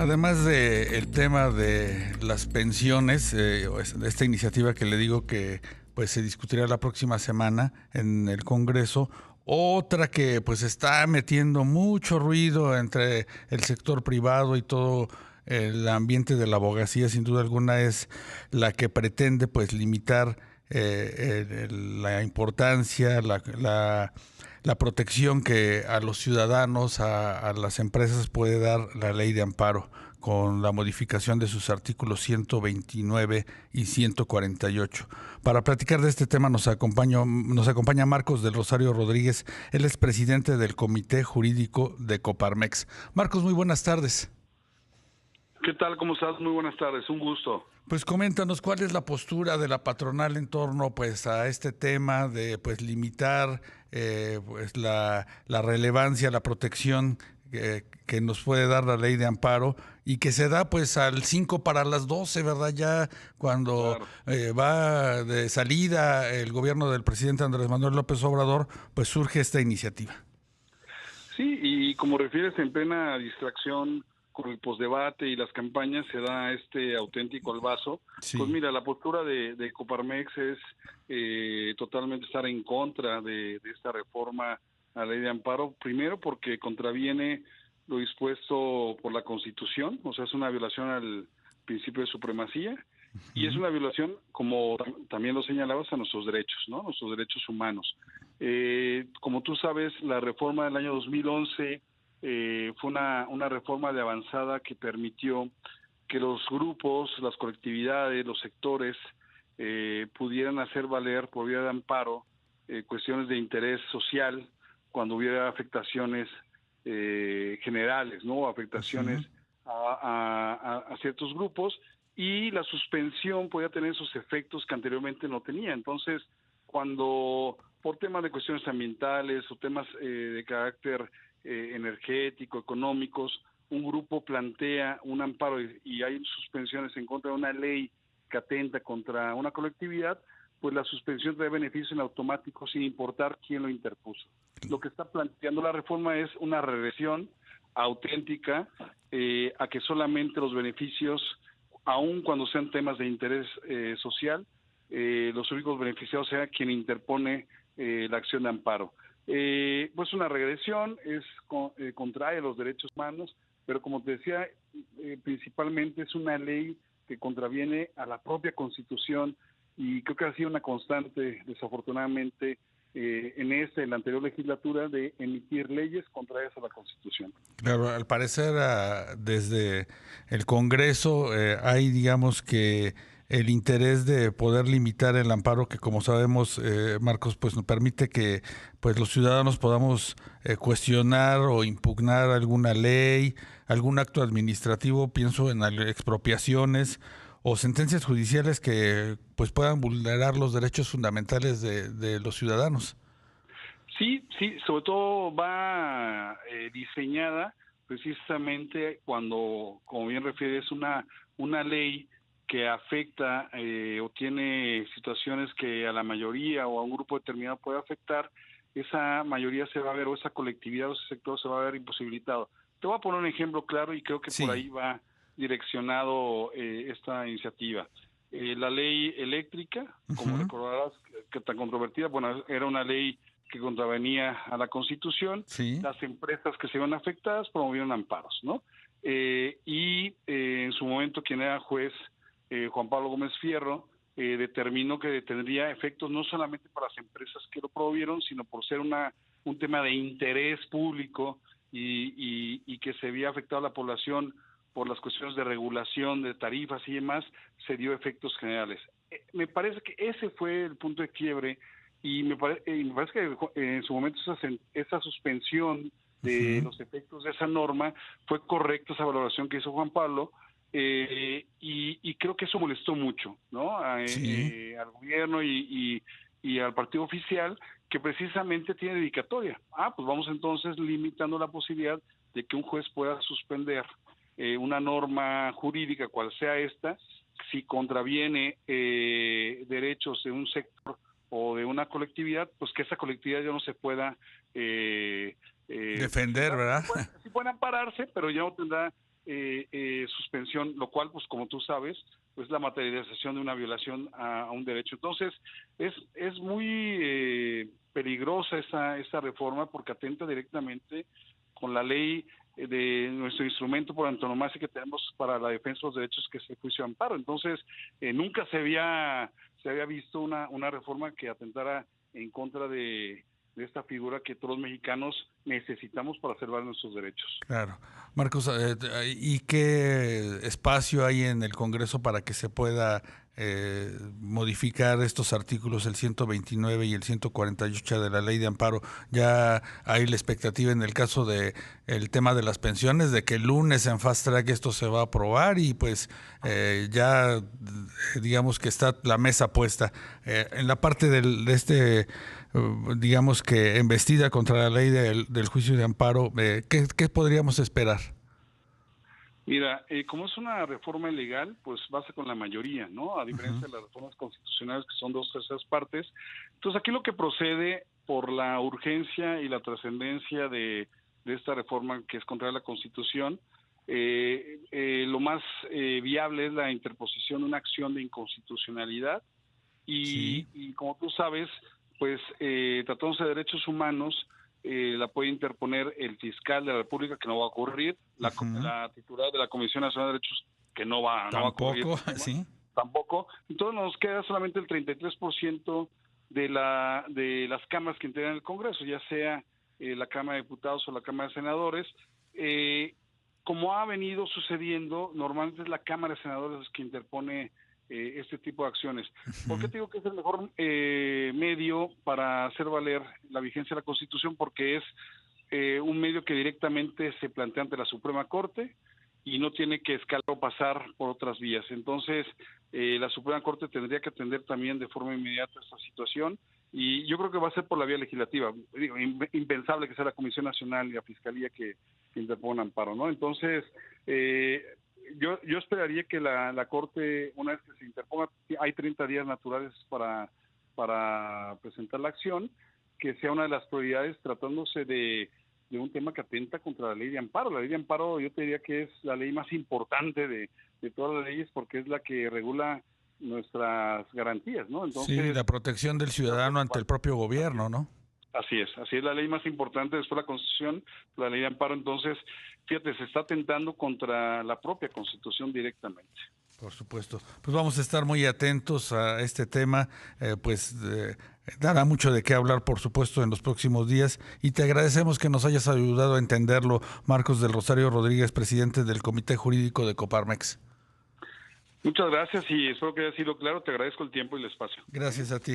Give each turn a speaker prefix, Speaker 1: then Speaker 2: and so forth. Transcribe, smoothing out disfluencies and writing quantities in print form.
Speaker 1: Además de el tema de las pensiones, esta iniciativa que le digo que pues se discutirá la próxima semana en el Congreso, otra que pues está metiendo mucho ruido entre el sector privado y todo el ambiente de la abogacía, sin duda alguna, es la que pretende pues limitar la importancia, la protección que a los ciudadanos, a las empresas puede dar la ley de amparo con la modificación de sus artículos 129 y 148. Para platicar de este tema nos acompaña Marcos del Rosario Rodríguez, él es presidente del Comité Jurídico de Coparmex. Marcos, muy buenas tardes.
Speaker 2: ¿Qué tal? ¿Cómo estás? Muy buenas tardes, un gusto.
Speaker 1: Pues coméntanos cuál es la postura de la patronal en torno pues a este tema de pues limitar pues la relevancia, la protección que nos puede dar la ley de amparo y que se da pues al 5 para las 12, ¿verdad? Ya cuando
Speaker 2: Claro.
Speaker 1: va de salida el gobierno del presidente Andrés Manuel López Obrador, pues surge esta iniciativa.
Speaker 2: Sí, y como refieres, en plena distracción con el posdebate y las campañas se da este auténtico albazo. Pues
Speaker 1: Sí.
Speaker 2: mira, la postura de Coparmex es totalmente estar en contra de esta reforma a la ley de amparo, primero porque contraviene lo dispuesto por la Constitución, o sea, es una violación al principio de supremacía, y es una violación, como también lo señalabas, a nuestros derechos, ¿no? Nuestros derechos humanos. Como tú sabes, la reforma del año 2011 fue una reforma de avanzada que permitió que los grupos, las colectividades, los sectores pudieran hacer valer por vía de amparo cuestiones de interés social cuando hubiera afectaciones generales, ¿no? Afectaciones a ciertos grupos, y la suspensión podía tener esos efectos que anteriormente no tenía. Entonces, cuando por temas de cuestiones ambientales o temas de carácter energético, económicos, un grupo plantea un amparo y hay suspensiones en contra de una ley que atenta contra una colectividad, pues la suspensión trae beneficios en automático sin importar quién lo interpuso. Lo que está planteando la reforma es una regresión auténtica a que solamente los beneficios, aun cuando sean temas de interés social, los únicos beneficiados sea quien interpone la acción de amparo. Pues una regresión, contrae los derechos humanos, pero como te decía, principalmente es una ley que contraviene a la propia Constitución, y creo que ha sido una constante, desafortunadamente, en la anterior legislatura, de emitir leyes contrarias a la Constitución.
Speaker 1: Claro, al parecer desde el Congreso hay, digamos que el interés de poder limitar el amparo que, como sabemos, Marcos, pues nos permite que pues los ciudadanos podamos cuestionar o impugnar alguna ley, algún acto administrativo, pienso en expropiaciones o sentencias judiciales que pues puedan vulnerar los derechos fundamentales de los ciudadanos.
Speaker 2: Sí, sí, sobre todo va diseñada precisamente cuando, como bien refieres, una ley que afecta o tiene situaciones que a la mayoría o a un grupo determinado puede afectar. Esa mayoría se va a ver, o esa colectividad o ese sector se va a ver imposibilitado. Te voy a poner un ejemplo claro y creo que por
Speaker 1: Sí.
Speaker 2: ahí va direccionado esta iniciativa. La ley eléctrica, como
Speaker 1: Ujú.
Speaker 2: recordarás, que tan controvertida, bueno, era una ley que contravenía a la Constitución.
Speaker 1: Sí.
Speaker 2: Las empresas que se iban afectadas promovieron amparos, ¿no? En su momento quien era juez, Juan Pablo Gómez Fierro, determinó que tendría efectos no solamente para las empresas que lo promovieron, sino por ser un tema de interés público y que se había afectado a la población por las cuestiones de regulación, de tarifas y demás, se dio efectos generales. Me parece que ese fue el punto de quiebre, y me parece que en su momento esa suspensión de
Speaker 1: Ujú.
Speaker 2: los efectos de esa norma fue correcta, esa valoración que hizo Juan Pablo, y creo que eso molestó mucho, ¿no?
Speaker 1: Sí.
Speaker 2: Al gobierno y al partido oficial, que precisamente tiene dedicatoria. Pues vamos entonces limitando la posibilidad de que un juez pueda suspender una norma jurídica, cual sea esta, si contraviene derechos de un sector o de una colectividad, pues que esa colectividad ya no se pueda
Speaker 1: Defender, ¿verdad?
Speaker 2: sí pueden ampararse, pero ya no tendrá suspensión, lo cual, pues como tú sabes, pues la materialización de una violación a un derecho. Entonces, es muy peligrosa esa reforma porque atenta directamente con la ley de nuestro instrumento por antonomasia que tenemos para la defensa de los derechos, que es el juicio de amparo. Entonces, nunca se había visto una reforma que atentara en contra de esta figura que todos los mexicanos necesitamos para salvar nuestros derechos.
Speaker 1: Claro. Marcos, ¿y qué espacio hay en el Congreso para que se pueda modificar estos artículos, el 129 y el 148 de la Ley de Amparo? Ya hay la expectativa en el caso de el tema de las pensiones, de que el lunes en Fast Track esto se va a aprobar y pues ya digamos que está la mesa puesta. En la parte de este digamos que embestida contra la ley del juicio de amparo, ¿qué podríamos esperar?
Speaker 2: Mira, como es una reforma ilegal, pues base con la mayoría, ¿no? A diferencia de las reformas constitucionales, que son 2/3 partes. Entonces, aquí lo que procede por la urgencia y la trascendencia de esta reforma, que es contra la Constitución, lo más viable es la interposición de una acción de inconstitucionalidad y como tú sabes, pues tratándose de derechos humanos, la puede interponer el fiscal de la República, que no va a ocurrir, la titular de la Comisión Nacional de Derechos, que no va a ocurrir.
Speaker 1: Sí.
Speaker 2: Tampoco. Entonces nos queda solamente el 33% de las cámaras que integran el Congreso, ya sea la Cámara de Diputados o la Cámara de Senadores. Como ha venido sucediendo, normalmente es la Cámara de Senadores que interpone este tipo de acciones. ¿Por qué te digo que es el mejor medio para hacer valer la vigencia de la Constitución? Porque es un medio que directamente se plantea ante la Suprema Corte y no tiene que escalar o pasar por otras vías. Entonces, la Suprema Corte tendría que atender también de forma inmediata esta situación, y yo creo que va a ser por la vía legislativa. Digo, impensable que sea la Comisión Nacional y la Fiscalía que interpongan amparo, ¿no? Entonces, yo esperaría que la Corte, una vez que se interponga, hay 30 días naturales para presentar la acción, que sea una de las prioridades tratándose de un tema que atenta contra la ley de amparo. La ley de amparo, yo te diría que es la ley más importante de todas las leyes, porque es la que regula nuestras garantías, ¿no? Entonces,
Speaker 1: sí, la protección del ciudadano ante el propio gobierno, ¿no?
Speaker 2: Así es la ley más importante después de la Constitución, la ley de amparo. Entonces, fíjate, se está atentando contra la propia Constitución directamente.
Speaker 1: Por supuesto. Pues vamos a estar muy atentos a este tema, dará mucho de qué hablar, por supuesto, en los próximos días, y te agradecemos que nos hayas ayudado a entenderlo, Marcos del Rosario Rodríguez, presidente del Comité Jurídico de Coparmex.
Speaker 2: Muchas gracias y espero que haya sido claro. Te agradezco el tiempo y el espacio.
Speaker 1: Gracias a ti.